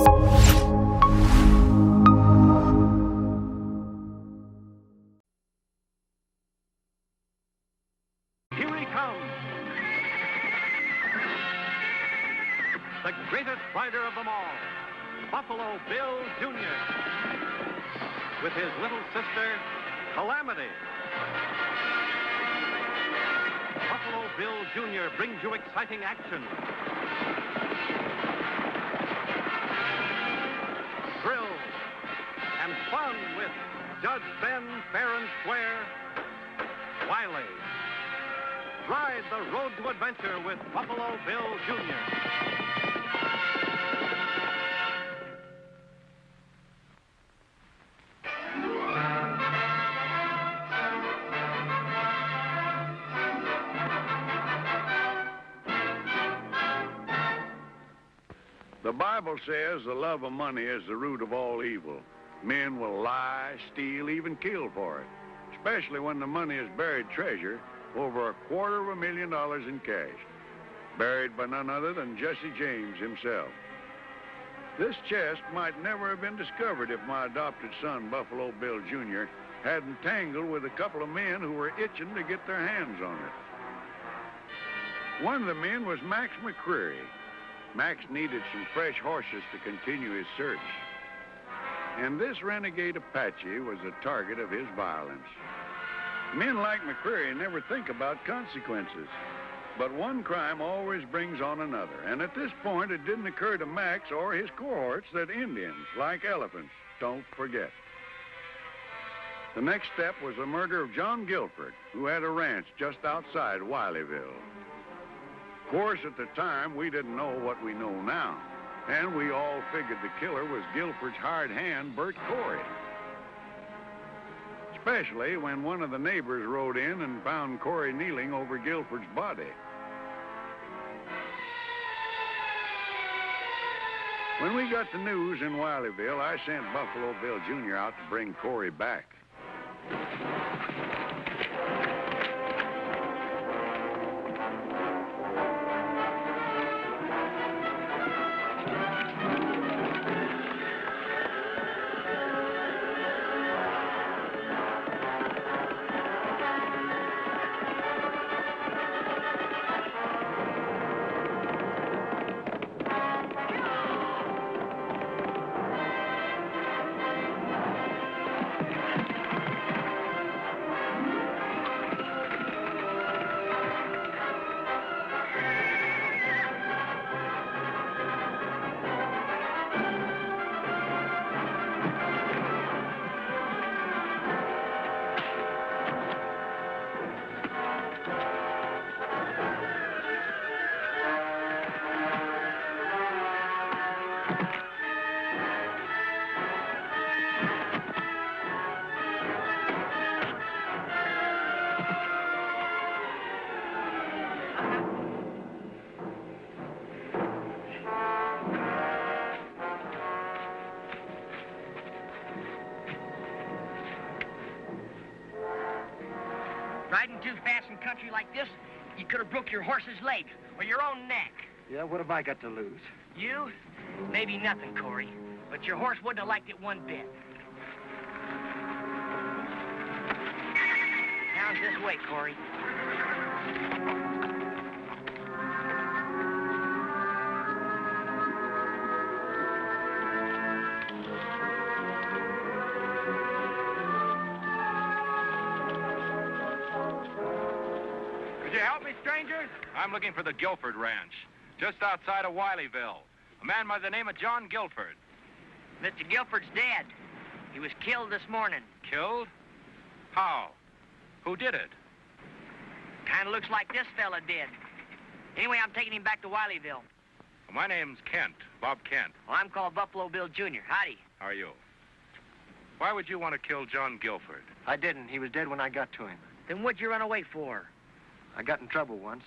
Here he comes. The greatest rider of them all, Buffalo Bill Jr. with his little sister, Calamity. Buffalo Bill Jr. brings you exciting action, thrill, and fun with Judge Ben fair and square, Wiley. Ride the road to adventure with Buffalo Bill Jr. The Bible says the love of money is the root of all evil. Men will lie, steal, even kill for it, especially when the money is buried treasure, over $250,000 in cash, buried by none other than Jesse James himself. This chest might never have been discovered if my adopted son, Buffalo Bill Jr., hadn't tangled with a couple of men who were itching to get their hands on it. One of the men was Max McCreary. Max needed some fresh horses to continue his search. And this renegade Apache was the target of his violence. Men like McCreary never think about consequences. But one crime always brings on another. And at this point, it didn't occur to Max or his cohorts that Indians, like elephants, don't forget. The next step was the murder of John Gilbert, who had a ranch just outside Wileyville. Of course, at the time, we didn't know what we know now, and we all figured the killer was Gilbert's hired hand, Bert Corey. Especially when one of the neighbors rode in and found Corey kneeling over Gilbert's body. When we got the news in Wileyville, I sent Buffalo Bill Jr. out to bring Corey back. Riding too fast in country like this, you could have broke your horse's leg or your own neck. Yeah, what have I got to lose? You? Maybe nothing, Corey. But your horse wouldn't have liked it one bit. Now it's this way, Corey. Could you help me, stranger? I'm looking for the Gilbert Ranch, just outside of Wileyville. A man by the name of John Gilbert. Mr. Gilbert's dead. He was killed this morning. Killed? How? Who did it? Kind of looks like this fella did. Anyway, I'm taking him back to Wileyville. My name's Kent, Bob Kent. Well, I'm called Buffalo Bill Jr. Howdy. How are you? Why would you want to kill John Gilbert? I didn't. He was dead when I got to him. Then what'd you run away for? I got in trouble once.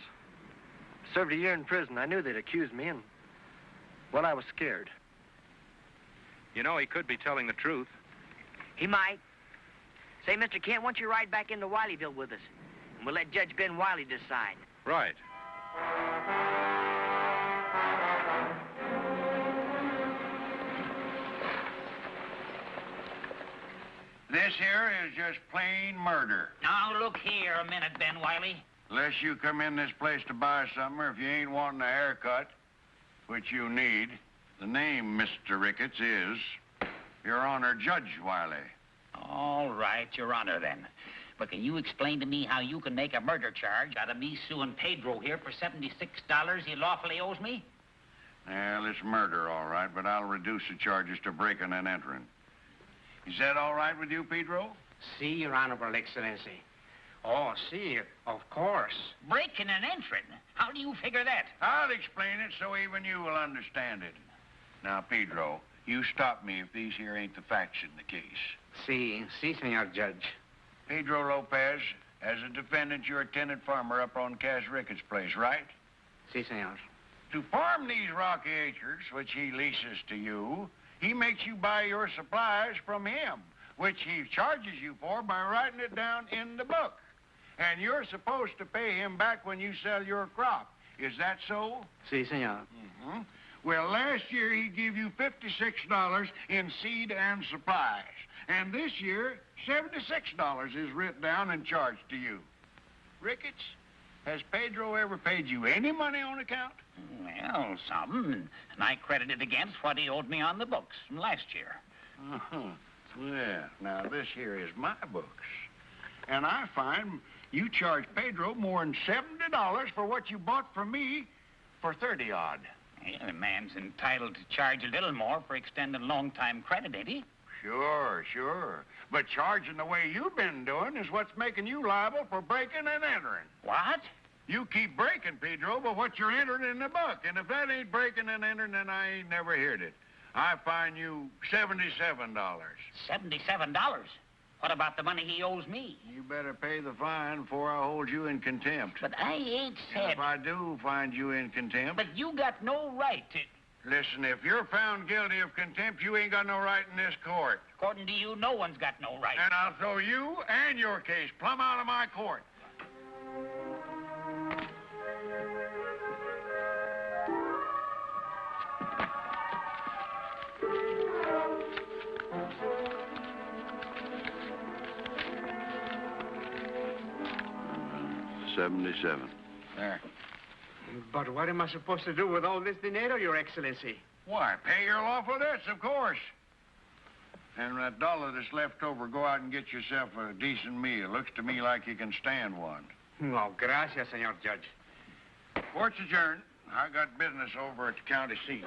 Served a year in prison. I knew they'd accuse me, and, well, I was scared. You know, he could be telling the truth. He might. Say, Mr. Kent, why don't you ride back into Wileyville with us? And we'll let Judge Ben Wiley decide. Right. This here is just plain murder. Now, look here a minute, Ben Wiley. Unless you come in this place to buy something, or if you ain't wanting a haircut, which you need, the name, Mr. Ricketts, is Your Honor, Judge Wiley. All right, Your Honor, then. But can you explain to me how you can make a murder charge out of me suing Pedro here for $76 he lawfully owes me? Well, it's murder, all right, but I'll reduce the charges to breaking and entering. Is that all right with you, Pedro? Si, Your Honorable Excellency. Oh, si, of course. Breaking and entering? How do you figure that? I'll explain it so even you will understand it. Now, Pedro, you stop me if these here ain't the facts in the case. Si, Senor Judge. Pedro Lopez, as a defendant, you're a tenant farmer up on Cass Ricketts' place, right? Si, Senor. To farm these rocky acres, which he leases to you, he makes you buy your supplies from him, which he charges you for by writing it down in the book. And you're supposed to pay him back when you sell your crop. Is that so? Si, Senor. Mm-hmm. Well, last year he gave you $56 in seed and supplies. And this year, $76 is written down and charged to you. Ricketts, has Pedro ever paid you any money on account? Well, some. And I credited against what he owed me on the books from last year. Uh-huh. Well, now this here is my books. And I find you charged Pedro more than $70 for what you bought from me for 30-odd. Yeah, the man's entitled to charge a little more for extending long-time credit, ain't he? Sure. But charging the way you've been doing is what's making you liable for breaking and entering. What? You keep breaking, Pedro, but what you're entering in the book. And if that ain't breaking and entering, then I ain't never heard it. I fine you $77. $77? What about the money he owes me? You better pay the fine before I hold you in contempt. But I ain't And said... if I do find you in contempt... But you got no right to... Listen, if you're found guilty of contempt, you ain't got no right in this court. According to you, no one's got no right. And I'll throw you and your case plumb out of my court. $77. There. But what am I supposed to do with all this dinero, Your Excellency? Why, pay your lawful debts, of course. And that dollar that's left over, go out and get yourself a decent meal. Looks to me like you can stand one. No, gracias, Senor Judge. Court's adjourned. I got business over at the county seat.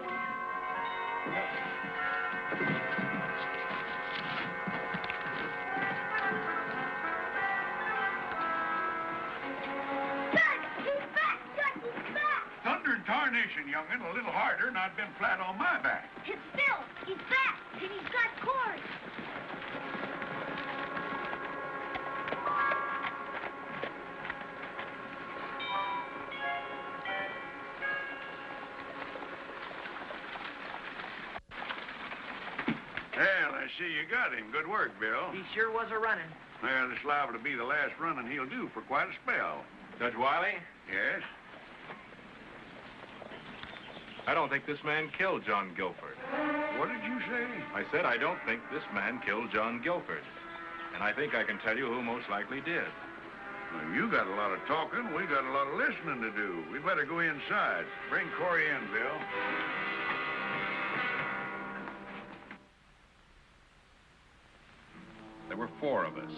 Thunder and tarnation, young'un. A little harder, and I've been flat on my back. It's Bill. He's back, and he's got cords. Well, I see you got him. Good work, Bill. He sure was a running. Well, this liable to be the last running he'll do for quite a spell. Judge Wiley, Yes? I don't think this man killed John Gilbert. What did you say? I said I don't think this man killed John Gilbert. And I think I can tell you who most likely did. Well, you got a lot of talking. We got a lot of listening to do. We better go inside. Bring Corey in, Bill. There were 4 of us.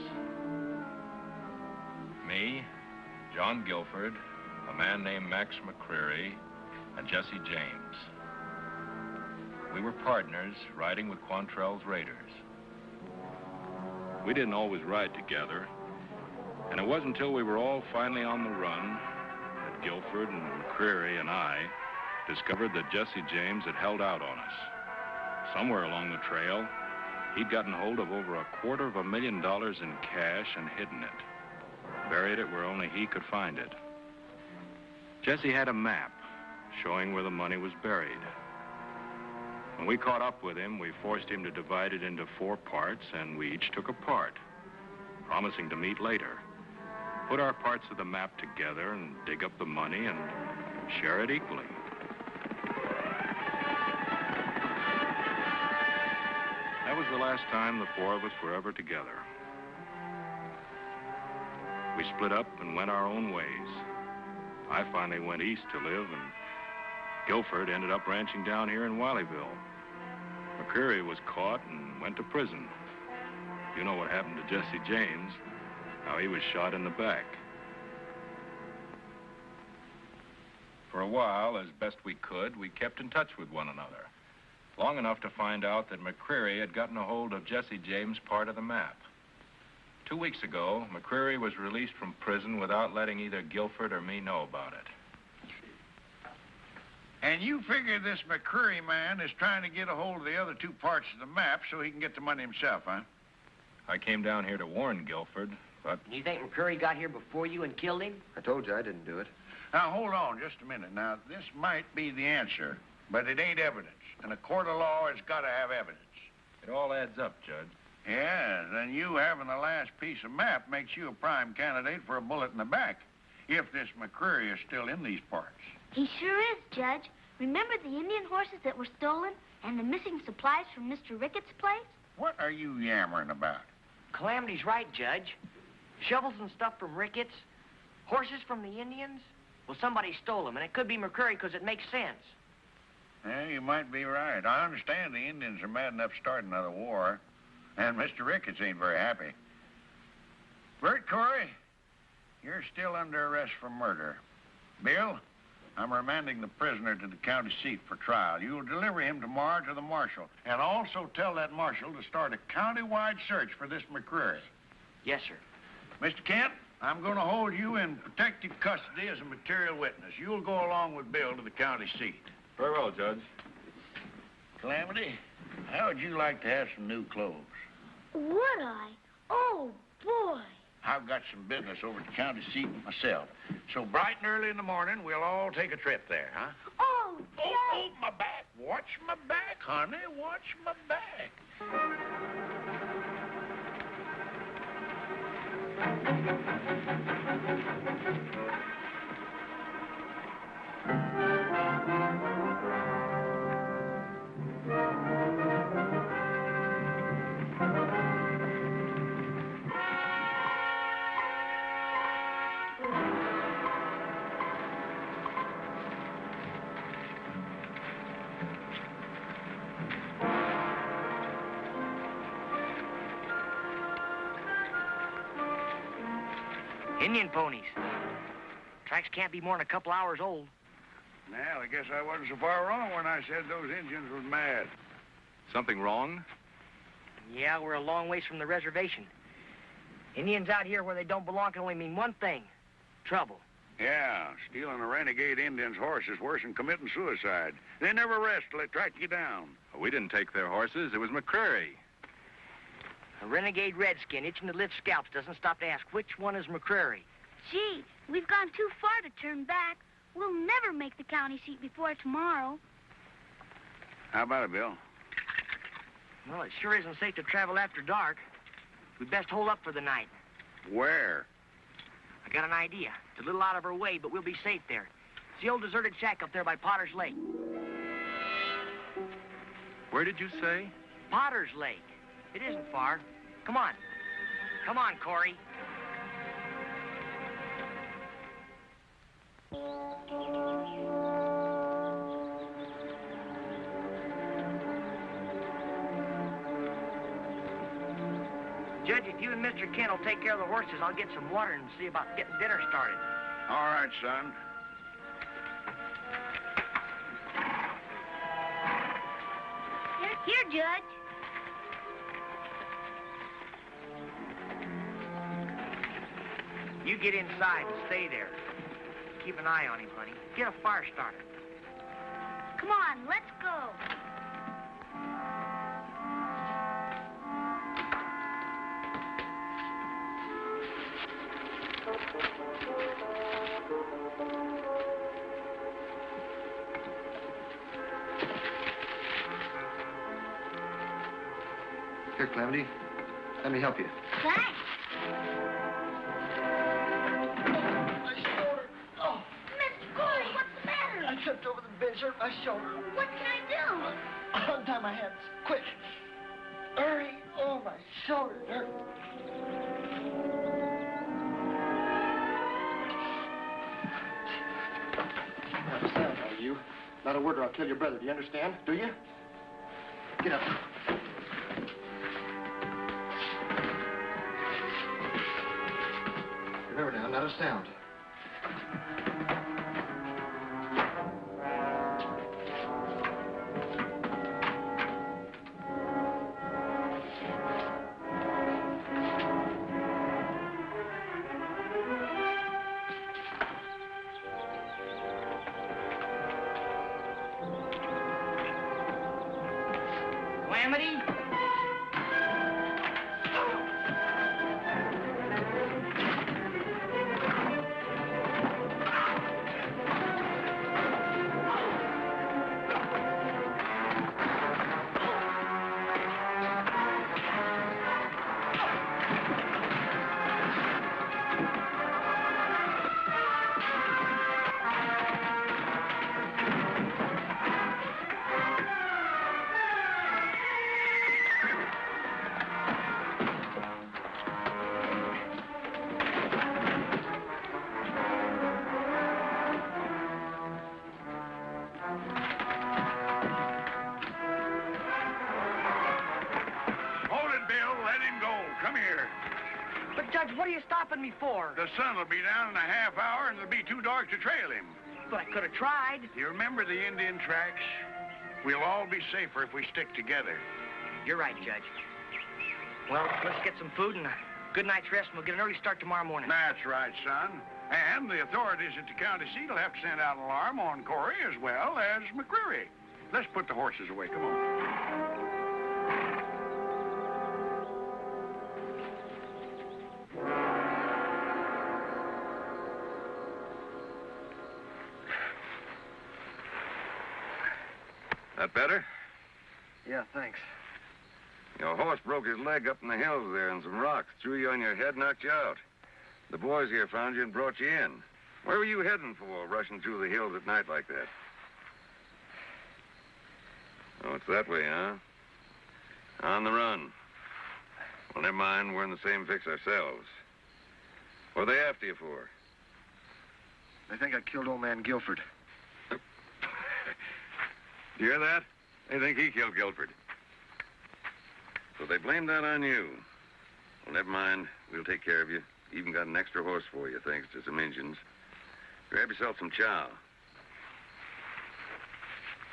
Me, John Gilbert, a man named Max McCreary, and Jesse James. We were partners riding with Quantrell's raiders. We didn't always ride together, and it wasn't until we were all finally on the run that Gilbert and McCreary and I discovered that Jesse James had held out on us. Somewhere along the trail, he'd gotten hold of over $250,000 in cash and hidden it. Buried it where only he could find it. Jesse had a map showing where the money was buried. When we caught up with him, we forced him to divide it into 4 parts, and we each took a part, promising to meet later, put our parts of the map together and dig up the money and share it equally. That was the last time the four of us were ever together. We split up and went our own ways. I finally went east to live, and Gilbert ended up ranching down here in Wileyville. McCreary was caught and went to prison. You know what happened to Jesse James, how he was shot in the back. For a while, as best we could, we kept in touch with one another. Long enough to find out that McCreary had gotten a hold of Jesse James' part of the map. 2 weeks ago, McCreary was released from prison without letting either Gilbert or me know about it. And you figure this McCreary man is trying to get a hold of the other 2 parts of the map so he can get the money himself, huh? I came down here to warn Gilbert, but... You think McCreary got here before you and killed him? I told you I didn't do it. Now, hold on just a minute. Now, this might be the answer, but it ain't evidence. And a court of law has got to have evidence. It all adds up, Judge. Yeah, then you having the last piece of map makes you a prime candidate for a bullet in the back, if this McCreary is still in these parts. He sure is, Judge. Remember the Indian horses that were stolen and the missing supplies from Mr. Ricketts' place? What are you yammering about? Calamity's right, Judge. Shovels and stuff from Ricketts, horses from the Indians. Well, somebody stole them, and it could be McCreary because it makes sense. Yeah, you might be right. I understand the Indians are mad enough to start another war, and Mr. Ricketts ain't very happy. Bert Corey, you're still under arrest for murder. Bill, I'm remanding the prisoner to the county seat for trial. You'll deliver him tomorrow to the marshal, and also tell that marshal to start a county-wide search for this McCreary. Yes, sir. Mr. Kent, I'm going to hold you in protective custody as a material witness. You'll go along with Bill to the county seat. Very well, Judge. Calamity, how would you like to have some new clothes? Would I? Oh, boy. I've got some business over at the county seat myself. So bright and early in the morning, we'll all take a trip there, huh? Oh, Judge. Oh, my back. Watch my back, honey. Watch my back. Indian ponies. Tracks can't be more than a couple hours old. Well, I guess I wasn't so far wrong when I said those Indians was mad. Something wrong? Yeah, we're a long ways from the reservation. Indians out here where they don't belong can only mean one thing. Trouble. Yeah, stealing a renegade Indian's horse is worse than committing suicide. They never rest till they track you down. We didn't take their horses. It was McCreary. A renegade redskin itching to lift scalps doesn't stop to ask which one is McCreary. Gee, we've gone too far to turn back. We'll never make the county seat before tomorrow. How about it, Bill? Well, it sure isn't safe to travel after dark. We'd best hold up for the night. Where? I got an idea. It's a little out of our way, but we'll be safe there. It's the old deserted shack up there by Potter's Lake. Where did you say? Potter's Lake. It isn't far. Come on. Come on, Corey. Judge, if you and Mr. Kent will take care of the horses, I'll get some water and see about getting dinner started. All right, son. Here, Judge. You get inside and stay there. Keep an eye on him, honey. Get a fire started. Come on, let's go. Here, Calamity. Let me help you. Thanks. Mr. Corey, what's the matter? I tripped over the bench, hurt my shoulder. What can I do? Untie my hands, quick. Hurry. shoulder. Not a sound out of you. Not a word or I'll kill your brother. Do you understand? Do you? Get up. Remember now, not a sound. Calamity? What are you stopping me for? The sun will be down in a half hour, and it'll be too dark to trail him. But I could have tried. You remember the Indian tracks? We'll all be safer if we stick together. You're right, Judge. Well, let's get some food and a good night's rest, and we'll get an early start tomorrow morning. That's right, son. And the authorities at the county seat will have to send out an alarm on Corey as well as McCreary. Let's put the horses away. Come on. That better? Yeah, thanks. Your horse broke his leg up in the hills there, and some rocks threw you on your head, knocked you out. The boys here found you and brought you in. Where were you heading for, rushing through the hills at night like that? Oh, it's that way, huh? On the run. Well, never mind. We're in the same fix ourselves. What are they after you for? They think I killed old man Guilford. You hear that? They think he killed Gilbert. So they blame that on you. Well, never mind. We'll take care of you. Even got an extra horse for you, thanks to some Indians. Grab yourself some chow.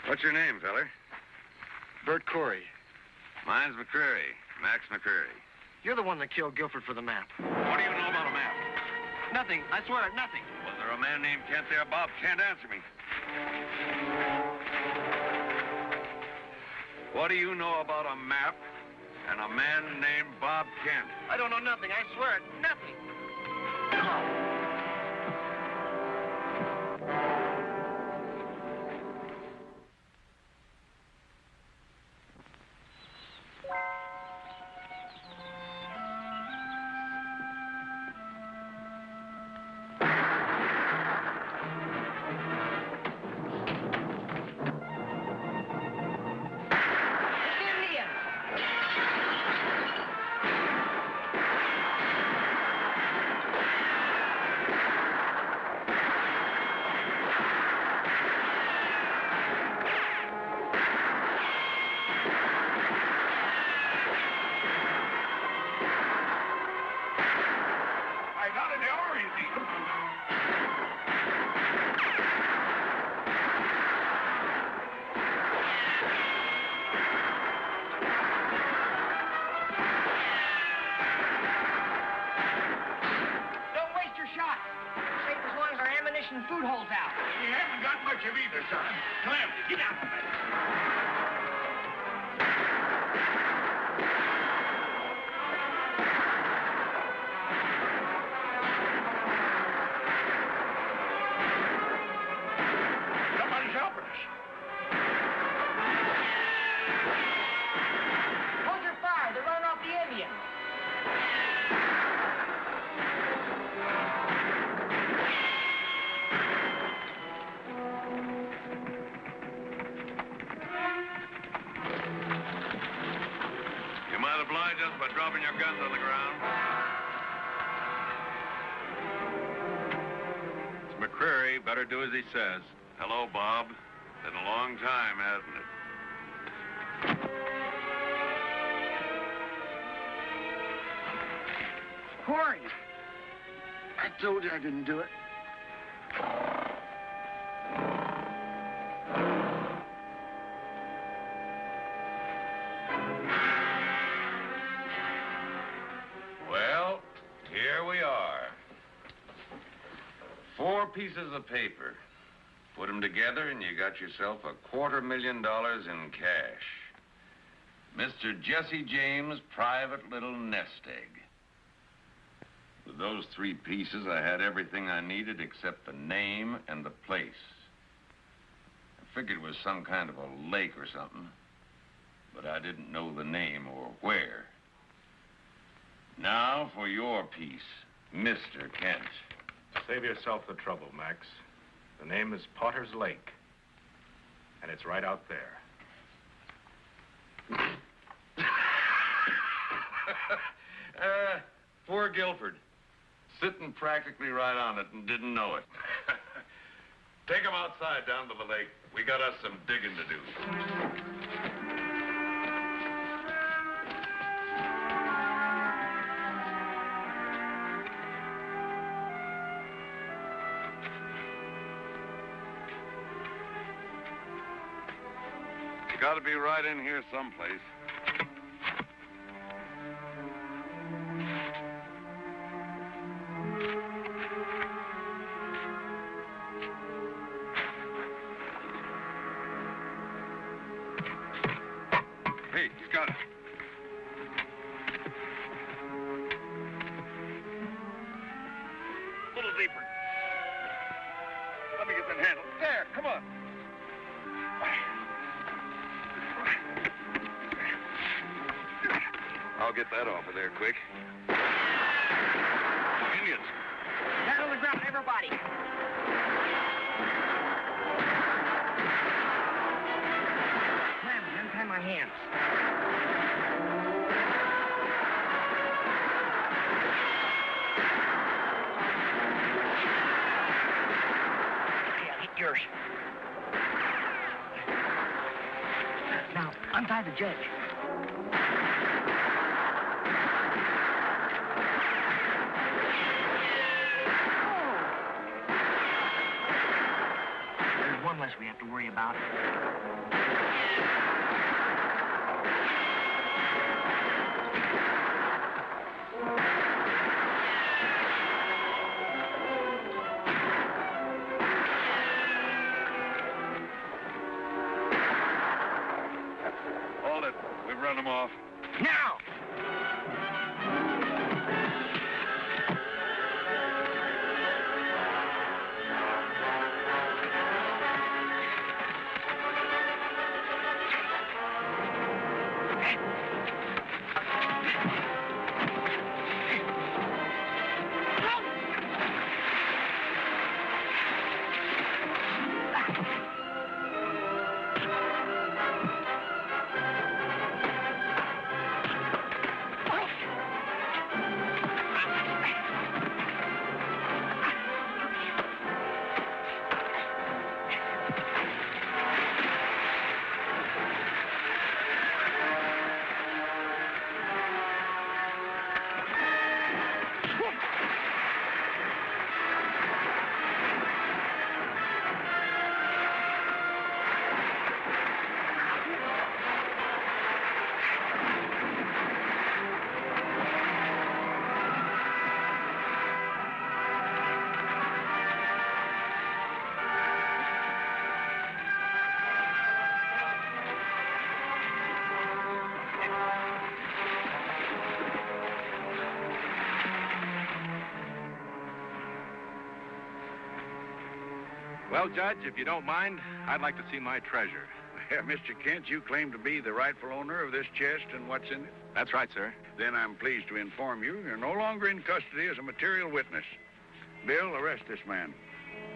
What's your name, feller? Bert Corey. Mine's McCreary. Max McCreary. You're the one that killed Guilford for the map. What do you know about a map? Nothing. I swear it, nothing. Was there a man named Kent there, Bob? Can't answer me. What do you know about a map and a man named Bob Kent? I don't know nothing. I swear it, nothing. Food holes out. We haven't got much of either, son. Calamity, get down a minute. Somebody's helping us. Hold your fire. They're running off the Indian. oblige us by dropping your guns on the ground? It's McCreary. Better do as he says. Hello, Bob. Been a long time, hasn't it? Who are you? I told you I didn't do it. Well, here we are. 4 pieces of paper. Put them together and you got yourself $250,000 in cash. Mr. Jesse James' private little nest egg. With those 3 pieces, I had everything I needed except the name and the place. I figured it was some kind of a lake or something, but I didn't know the name or where. Now for your piece, Mr. Kent. Save yourself the trouble, Max. The name is Potter's Lake, and it's right out there. Poor Gilbert. Sitting practically right on it and didn't know it. Take him outside down to the lake. We got us some digging to do. You gotta be right in here someplace. Hey, he's got it. A little deeper. Let me get that handle. There, come on. I'll get that off of there quick. Indians. Down on the ground, everybody. Clam, untie my hands. Yeah, get yours. Now, untie the judge. One less we have to worry about. Hold it. We've run them off. Now! Well, Judge, if you don't mind, I'd like to see my treasure. Yeah, Mr. Kent, you claim to be the rightful owner of this chest and what's in it? That's right, sir. Then I'm pleased to inform you you're no longer in custody as a material witness. Bill, arrest this man.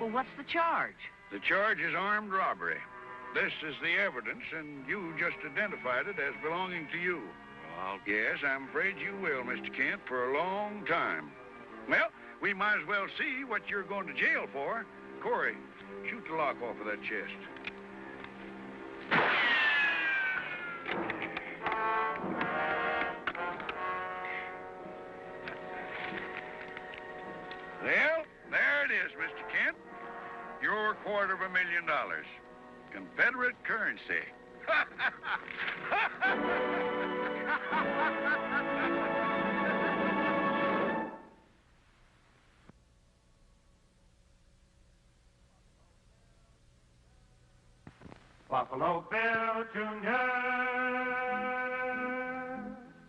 Well, what's the charge? The charge is armed robbery. This is the evidence, and you just identified it as belonging to you. Yes, I'm afraid you will, Mr. Kent, for a long time. Well, we might as well see what you're going to jail for. Corey, shoot the lock off of that chest. Well, there it is, Mr. Kent. Your $250,000. Confederate currency. Buffalo Bill Jr.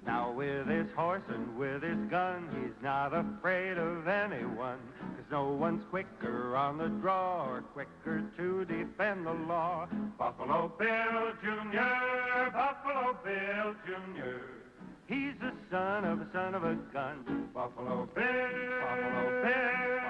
Now with his horse and with his gun, he's not afraid of anyone. 'Cause no one's quicker on the draw or quicker to defend the law. Buffalo Bill Jr., Buffalo Bill Jr. He's the son of a gun. Buffalo Bill, Buffalo Bill.